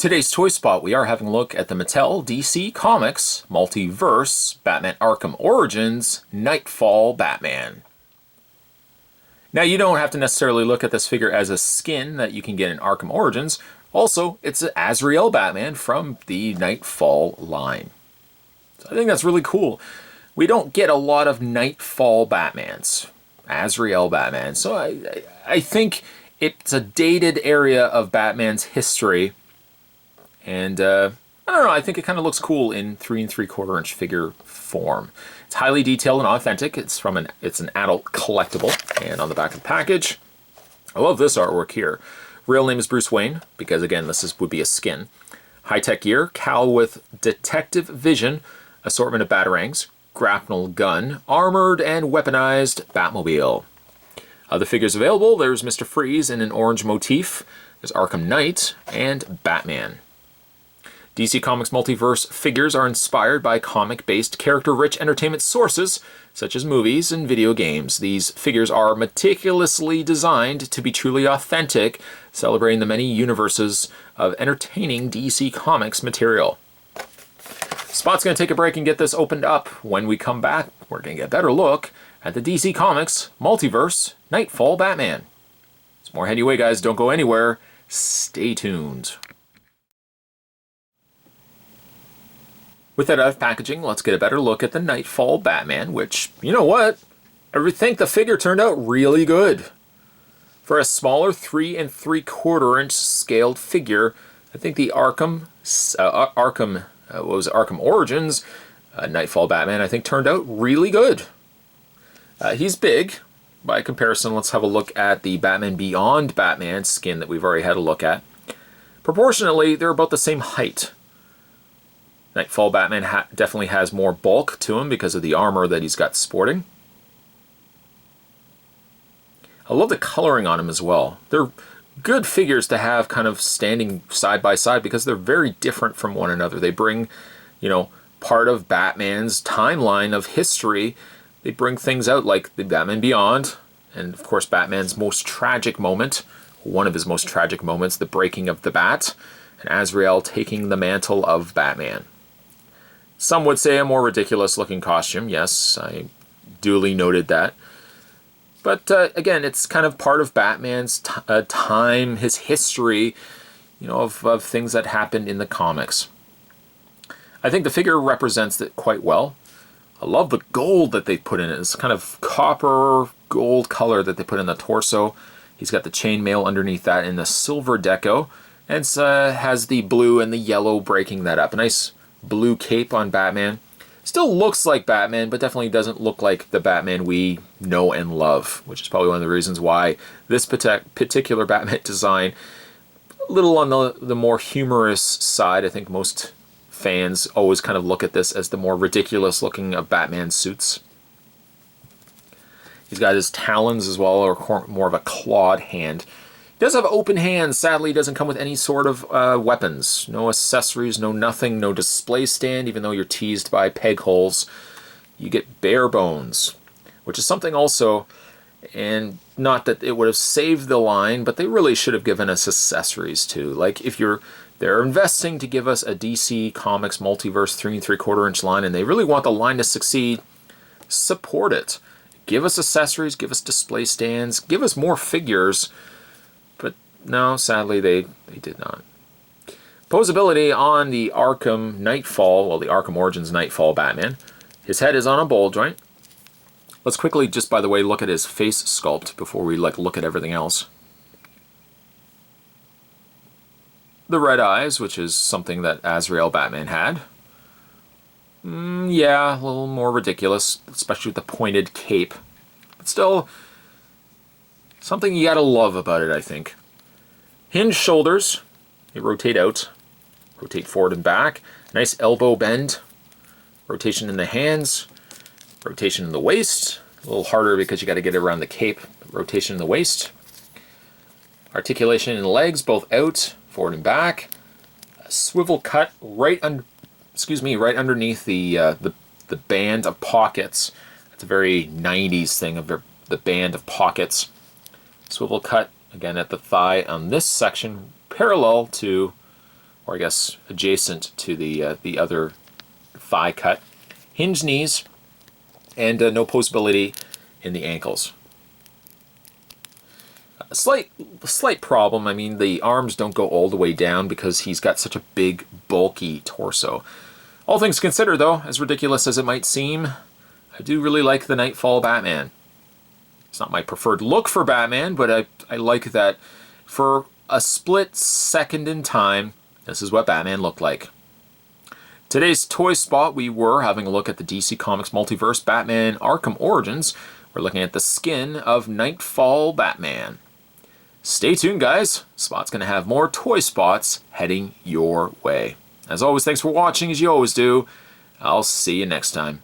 Today's Toy Spot, we are having a look at the Mattel DC Comics Multiverse Batman Arkham Origins Knightfall Batman. Now, you don't have to necessarily look at this figure as a skin that you can get in Arkham Origins. Also, it's an Azrael Batman from the Knightfall line. So I think that's really cool. We don't get a lot of Knightfall Batmans, Azrael Batman. So I think it's a dated area of Batman's history. And I don't know, I think it kind of looks cool in 3 3/4 inch figure form. It's highly detailed and authentic. It's an adult collectible. And on the back of the package, I love this artwork here. Real name is Bruce Wayne, because again, would be a skin. High-tech gear, cowl with detective vision, assortment of batarangs, grapnel gun, armored and weaponized Batmobile. Other figures available, there's Mr. Freeze in an orange motif, there's Arkham Knight, and Batman. DC Comics Multiverse figures are inspired by comic-based, character-rich entertainment sources, such as movies and video games. These figures are meticulously designed to be truly authentic, celebrating the many universes of entertaining DC Comics material. Spot's going to take a break and get this opened up. When we come back, we're going to get a better look at the DC Comics Multiverse Knightfall Batman. It's more heading away, guys. Don't go anywhere. Stay tuned. With that out of packaging, let's get a better look at the Knightfall Batman, which, you know what? I think the figure turned out really good. For a smaller 3 3/4 inch scaled figure, I think the Arkham Origins Knightfall Batman, I think, turned out really good. He's big. By comparison, let's have a look at the Batman Beyond Batman skin that we've already had a look at. Proportionately, they're about the same height. Knightfall Batman definitely has more bulk to him because of the armor that he's got sporting. I love the coloring on him as well. They're good figures to have kind of standing side by side because they're very different from one another. They bring, part of Batman's timeline of history. They bring things out like the Batman Beyond, and of course Batman's most tragic moment, one of his most tragic moments, the breaking of the Bat, and Azrael taking the mantle of Batman. Some would say a more ridiculous looking costume. Yes, I duly noted that. But again, it's kind of part of Batman's time, his history, of things that happened in the comics. I think the figure represents it quite well. I love the gold that they put in it. It's kind of copper gold color that they put in the torso. He's got the chainmail underneath that in the silver deco. And has the blue and the yellow breaking that up. A nice blue cape on Batman. Still looks like Batman, but definitely doesn't look like the Batman we know and love, which is probably one of the reasons why this particular Batman design, a little on the more humorous side. I think most fans always kind of look at this as the more ridiculous looking of Batman suits. He's got his talons as well, or more of a clawed hand. He does have open hands. Sadly, he doesn't come with any sort of weapons. No accessories, no nothing, no display stand, even though you're teased by peg holes. You get bare bones, which is something also, and not that it would have saved the line, but they really should have given us accessories too. Like if they're investing to give us a DC Comics Multiverse 3 3/4 inch line, and they really want the line to succeed, support it. Give us accessories, give us display stands, give us more figures. No, sadly, they did not. Posability on the Arkham Knightfall, well, the Arkham Origins Knightfall Batman. His head is on a ball joint. Let's quickly, just by the way, look at his face sculpt before we look at everything else. The red eyes, which is something that Azrael Batman had. Yeah, a little more ridiculous, especially with the pointed cape. But still, something you gotta love about it, I think. Hinged shoulders, they rotate out, rotate forward and back. Nice elbow bend, rotation in the hands, rotation in the waist. A little harder because you got to get it around the cape. Rotation in the waist. Articulation in the legs, both out, forward and back. A swivel cut right underneath the band of pockets. That's a very 90s thing of the band of pockets. Swivel cut again at the thigh on this section, parallel to or I guess adjacent to the other thigh cut. Hinged knees, and no posability in the ankles. A slight problem, I mean, the arms don't go all the way down because he's got such a big, bulky torso. All things considered, though, as ridiculous as it might seem, I do really like the Knightfall Batman. It's not my preferred look for Batman, but I like that for a split second in time, this is what Batman looked like. Today's toy spot, we were having a look at the DC Comics Multiverse Batman Arkham Origins. We're looking at the skin of Knightfall Batman. Stay tuned, guys. Spot's going to have more toy spots heading your way. As always, thanks for watching, as you always do. I'll see you next time.